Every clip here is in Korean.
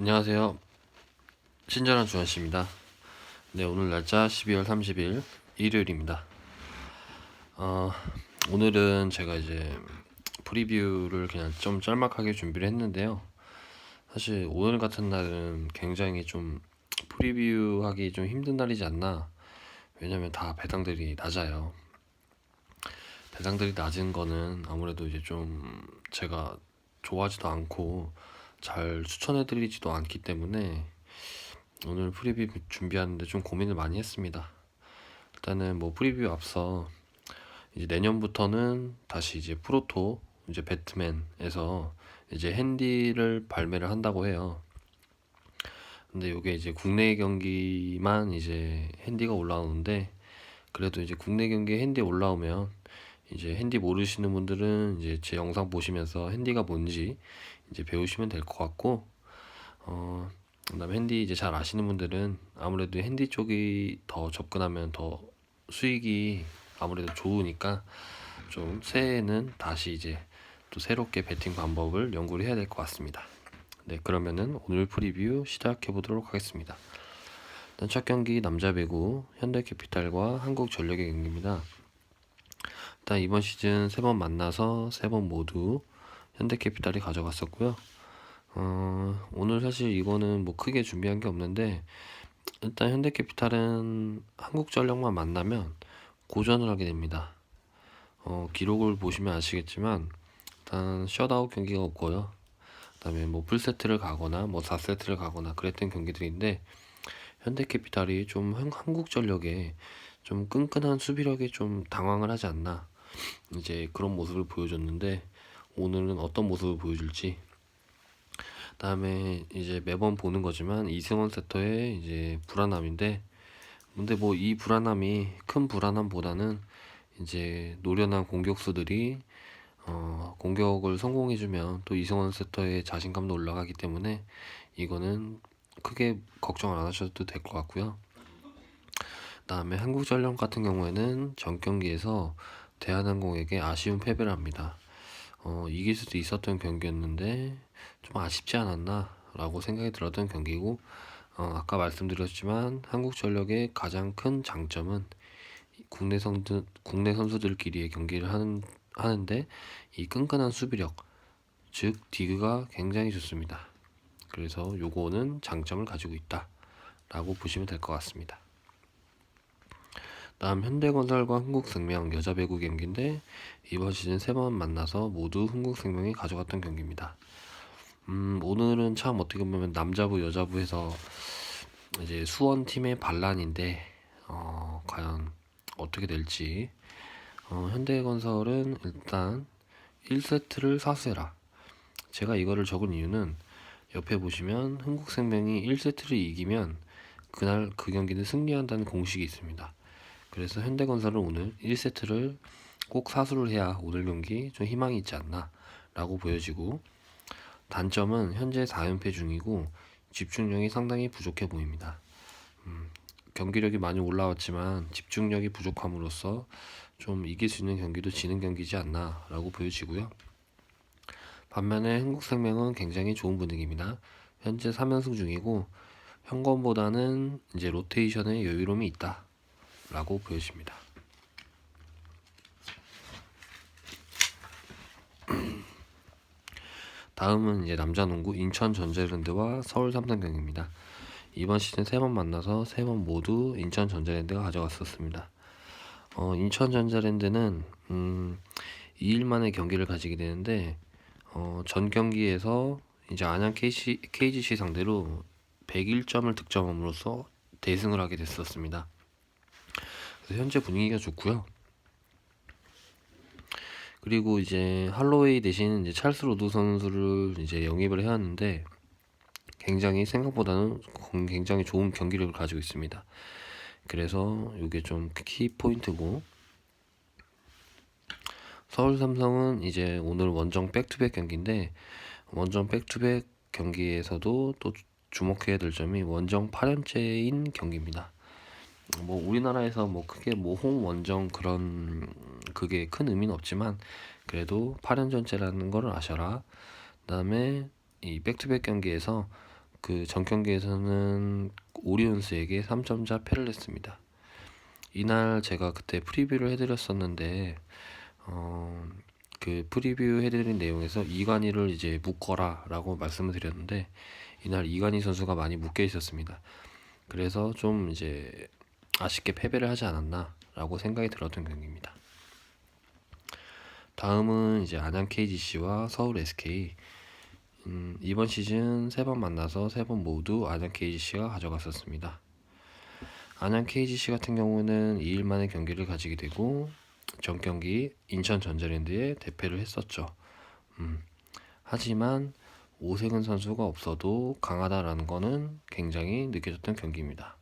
안녕하세요. 친절한 주한씨입니다. 네, 오늘 날짜 12월 30일 일요일입니다. 어, 오늘은 제가 이제 프리뷰를 그냥 좀 짤막하게 준비를 했는데요. 사실 오늘 같은 날은 굉장히 좀 프리뷰하기 좀 힘든 날이지 않나. 왜냐면 다 배당들이 낮아요. 배당들이 낮은 거는 아무래도 이제 좀 제가 좋아하지도 않고 잘 추천해드리지도 않기 때문에 오늘 프리뷰 준비하는데 좀 고민을 많이 했습니다. 일단은 뭐 프리뷰 앞서 이제 내년부터는 다시 이제 프로토 이제 배트맨에서 이제 핸디를 발매를 한다고 해요. 근데 이게 이제 국내 경기만 이제 핸디가 올라오는데, 그래도 이제 국내 경기에 핸디 올라오면 이제 핸디 모르시는 분들은 이제 제 영상 보시면서 핸디가 뭔지 이제 배우시면 될 것 같고, 그다음에 핸디 이제 잘 아시는 분들은 아무래도 핸디 쪽이 더 접근하면 더 수익이 아무래도 좋으니까 좀 새해에는 다시 이제 또 새롭게 배팅 방법을 연구를 해야 될 것 같습니다. 네, 그러면은 오늘 프리뷰 시작해 보도록 하겠습니다. 일단 첫 경기 남자 배구 현대캐피탈과 한국전력의 경기입니다. 일단 이번 시즌 3번 만나서 3번 모두 현대캐피탈이 가져갔었고요. 오늘 사실 이거는 뭐 크게 준비한 게 없는데, 일단 현대캐피탈은 한국전력만 만나면 고전을 하게 됩니다. 기록을 보시면 아시겠지만 일단 셧아웃 경기가 없고요. 그다음에 뭐 풀세트를 가거나 뭐 4세트를 가거나 그랬던 경기들인데, 현대캐피탈이 좀 한국전력에 좀 끈끈한 수비력에 좀 당황을 하지 않나, 이제 그런 모습을 보여줬는데 오늘은 어떤 모습을 보여줄지. 그다음에 이제 매번 보는 거지만 이승원 세터의 이제 불안함인데, 근데 뭐 이 불안함이 큰 불안함보다는 이제 노련한 공격수들이 공격을 성공해주면 또 이승원 세터의 자신감도 올라가기 때문에 이거는 크게 걱정 안 하셔도 될 것 같고요. 그다음에 한국전력 같은 경우에는 전 경기에서 대한항공에게 아쉬운 패배를 합니다. 이길 수도 있었던 경기였는데 좀 아쉽지 않았나 라고 생각이 들었던 경기고, 아까 말씀드렸지만 한국전력의 가장 큰 장점은 국내 선수들끼리의 경기를 하는데 이 끈끈한 수비력, 즉 디그가 굉장히 좋습니다. 그래서 요거는 장점을 가지고 있다 라고 보시면 될 것 같습니다. 다음 현대건설과 흥국생명 여자 배구 경기인데, 이번 시즌 3번 만나서 모두 흥국생명이 가져갔던 경기입니다. 오늘은 참 어떻게 보면 남자부 여자부 해서 이제 수원팀의 반란인데, 과연 어떻게 될지. 현대건설은 일단 1세트를 사수해라. 제가 이거를 적은 이유는 옆에 보시면 흥국생명이 1세트를 이기면 그날 그 경기는 승리한다는 공식이 있습니다. 그래서 현대건설은 오늘 1세트를 꼭 사수를 해야 오늘 경기 좀 희망이 있지 않나 라고 보여지고, 단점은 현재 4연패 중이고 집중력이 상당히 부족해 보입니다. 경기력이 많이 올라왔지만 집중력이 부족함으로써 좀 이길 수 있는 경기도 지는 경기지 않나 라고 보여지고요. 반면에 흥국생명은 굉장히 좋은 분위기입니다. 현재 3연승 중이고 현건보다는 이제 로테이션의 여유로움이 있다 라고 보여집니다. 다음은 이제 남자농구 인천 전자랜드와 서울 삼성 경기입니다. 이번 시즌 3번 만나서 3번 모두 인천 전자랜드가 가져갔었습니다. 인천 전자랜드는 2일 만에 경기를 가지게 되는데, 전 경기에서 이제 안양 KGC 상대로 101점을 득점함으로써 대승을 하게 됐었습니다. 그래서 현재 분위기가 좋고요. 그리고 이제 할로웨이 대신 이제 찰스 로드 선수를 이제 영입을 해왔는데, 굉장히 생각보다는 굉장히 좋은 경기력을 가지고 있습니다. 그래서 이게 좀 키 포인트고, 서울 삼성은 이제 오늘 원정 백투백 경기인데, 원정 백투백 경기에서도 또 주목해야 될 점이 원정 8연째인 경기입니다. 뭐 우리나라에서 뭐 크게 뭐 홈 원정 그런 그게 큰 의미는 없지만 그래도 8연전째라는 걸 아셔라. 그다음에 이 백투백 경기에서 그 전 경기에서는 오리온스에게 3점차 패를 했습니다. 이날 제가 그때 프리뷰를 해드렸었는데 그 프리뷰 해드린 내용에서 이관희를 이제 묶어라 라고 말씀을 드렸는데 이날 이관희 선수가 많이 묶여 있었습니다. 그래서 좀 이제 아쉽게 패배를 하지 않았나 라고 생각이 들었던 경기입니다. 다음은 이제 안양 KGC와 서울 SK. 이번 시즌 3번 만나서 3번 모두 안양 KGC가 가져갔었습니다. 안양 KGC 같은 경우는 2일 만에 경기를 가지게 되고 전 경기 인천 전자랜드에 대패를 했었죠. 하지만 오세근 선수가 없어도 강하다라는 거는 굉장히 느껴졌던 경기입니다.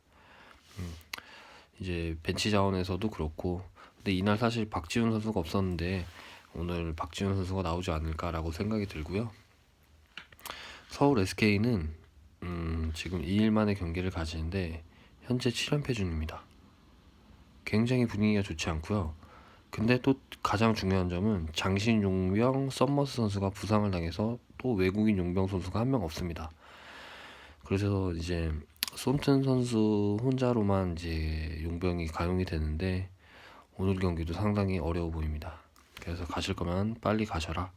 이제 벤치 자원에서도 그렇고, 근데 이날 사실 박지훈 선수가 없었는데 오늘 박지훈 선수가 나오지 않을까라고 생각이 들고요. 서울 SK는 지금 2일 만에 경기를 가지는데 현재 7연패 중입니다. 굉장히 분위기가 좋지 않고요. 근데 또 가장 중요한 점은 장신 용병 썸머스 선수가 부상을 당해서 또 외국인 용병 선수가 한 명 없습니다. 그래서 이제 솜튼 선수 혼자로만 이제 용병이 가용이 되는데 오늘 경기도 상당히 어려워 보입니다. 그래서 가실 거면 빨리 가셔라.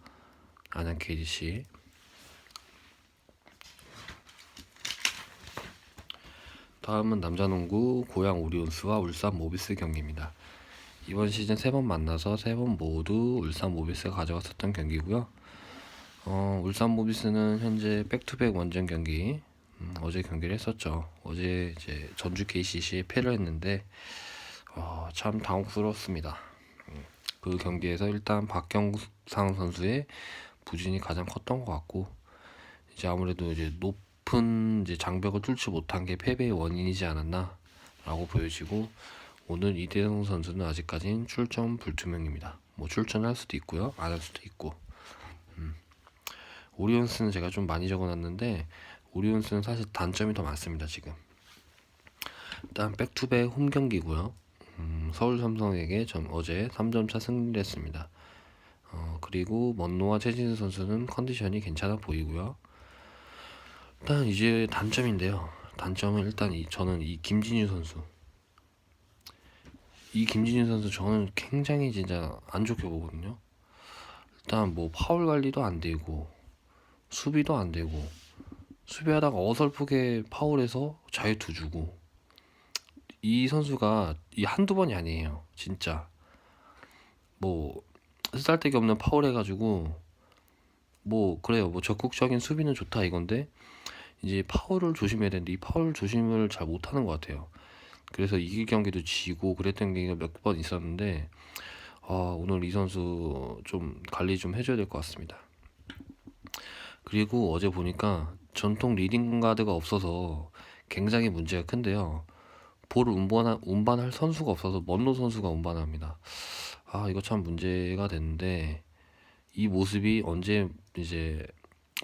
안양 KGC. 다음은 남자농구 고양 오리온스와 울산 모비스 경기입니다. 이번 시즌 3번 만나서 3번 모두 울산 모비스가 가져갔었던 경기고요. 울산 모비스는 현재 백투백 원정 경기 어제 경기를 했었죠. 어제 이제 전주 KCC에 패를 했는데 참 당혹스러웠습니다. 그 경기에서 일단 박경상 선수의 부진이 가장 컸던 것 같고 이제 아무래도 이제 높은 이제 장벽을 뚫지 못한 게 패배의 원인이지 않았나라고 보여지고 오늘 이대성 선수는 아직까지는 출전 불투명입니다. 뭐 출전할 수도 있고요, 안 할 수도 있고. 오리온스는 제가 좀 많이 적어놨는데 오리온스는 사실 단점이 더 많습니다. 지금 일단 백투백 홈 경기고요. 서울 삼성에게 어제 3점차 승리를 했습니다. 그리고 먼노와 최진수 선수는 컨디션이 괜찮아 보이고요. 일단 이제 단점인데요. 단점은 일단 저는 이 김진유 선수. 이 김진유 선수 저는 굉장히 진짜 안 좋게 보거든요. 일단 뭐 파울 관리도 안 되고 수비도 안 되고 수비하다가 어설프게 파울해서 자유투 주고 이 선수가 이 한두 번이 아니에요. 진짜 뭐 쓰잘데기 없는 파울 해가지고 뭐 그래요. 뭐 적극적인 수비는 좋다 이건데 이제 파울을 조심해야 되는데 이 파울 조심을 잘 못하는 것 같아요. 그래서 이길 경기도 지고 그랬던 경기가 몇 번 있었는데 오늘 이 선수 좀 관리 좀 해줘야 될 것 같습니다. 그리고 어제 보니까 전통 리딩 가드가 없어서 굉장히 문제가 큰데요. 볼을 운반할 선수가 없어서 먼로 선수가 운반합니다. 이거 참 문제가 됐는데 이 모습이 언제 이제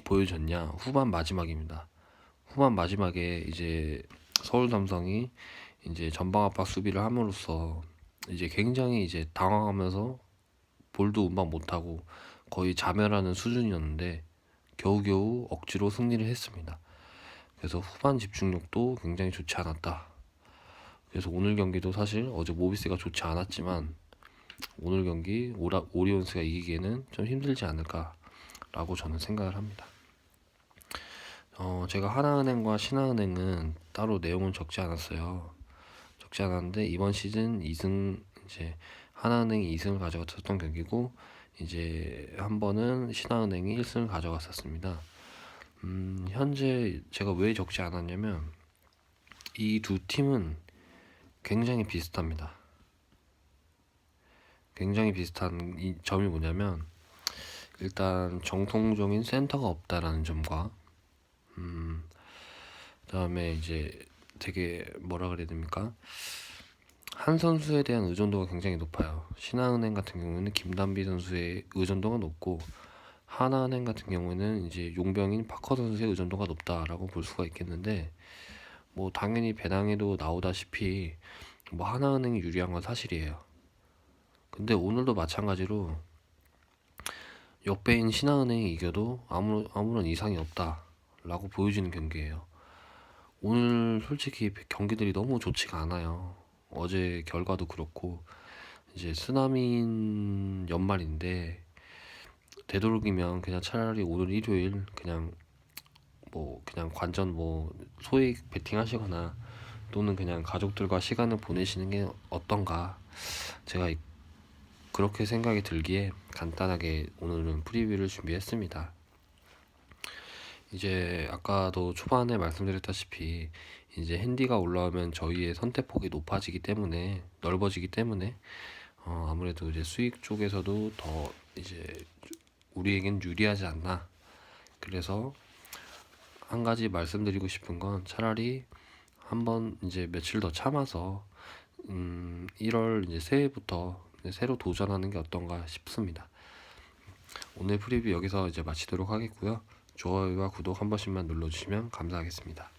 보여졌냐? 후반 마지막입니다. 후반 마지막에 이제 서울 삼성이 이제 전방 압박 수비를 함으로써 이제 굉장히 이제 당황하면서 볼도 운반 못하고 거의 자멸하는 수준이었는데 겨우겨우 억지로 승리를 했습니다. 그래서 후반 집중력도 굉장히 좋지 않았다. 그래서 오늘 경기도 사실 어제 모비스가 좋지 않았지만 오늘 경기 오리온스가 이기기에는 좀 힘들지 않을까라고 저는 생각을 합니다. 제가 하나은행과 신한은행은 따로 내용은 적지 않았어요. 적지 않았는데 이번 시즌 2승 이제 하나은행이 2승을 가져갔었던 경기고 이제 한 번은 신한은행이 1승을 가져갔었습니다. 현재 제가 왜 적지 않았냐면 이 두 팀은 굉장히 비슷합니다. 굉장히 비슷한 이 점이 뭐냐면 일단 정통적인 센터가 없다라는 점과 그다음에 이제 되게 뭐라 그래야 됩니까? 한 선수에 대한 의존도가 굉장히 높아요. 신한은행 같은 경우에는 김단비 선수의 의존도가 높고 하나은행 같은 경우에는 이제 용병인 파커 선수의 의존도가 높다라고 볼 수가 있겠는데 뭐 당연히 배당에도 나오다시피 뭐 하나은행이 유리한 건 사실이에요. 근데 오늘도 마찬가지로 역배인 신한은행이 이겨도 아무런 이상이 없다라고 보여지는 경기예요. 오늘 솔직히 경기들이 너무 좋지가 않아요. 어제 결과도 그렇고 이제 쓰나미인 연말인데 되도록이면 그냥 차라리 오늘 일요일 그냥 뭐 그냥 관전 뭐 소액 베팅 하시거나 또는 그냥 가족들과 시간을 보내시는 게 어떤가 제가 그렇게 생각이 들기에 간단하게 오늘은 프리뷰를 준비했습니다. 이제 아까도 초반에 말씀드렸다시피 이제 핸디가 올라오면 저희의 선택폭이 높아지기 때문에 넓어지기 때문에 아무래도 이제 수익 쪽에서도 더 이제 우리에겐 유리하지 않나. 그래서 한 가지 말씀드리고 싶은 건 차라리 한번 이제 며칠 더 참아서 1월 이제 새해부터 새로 도전하는 게 어떤가 싶습니다. 오늘 프리뷰 여기서 이제 마치도록 하겠고요. 좋아요와 구독 한 번씩만 눌러주시면 감사하겠습니다.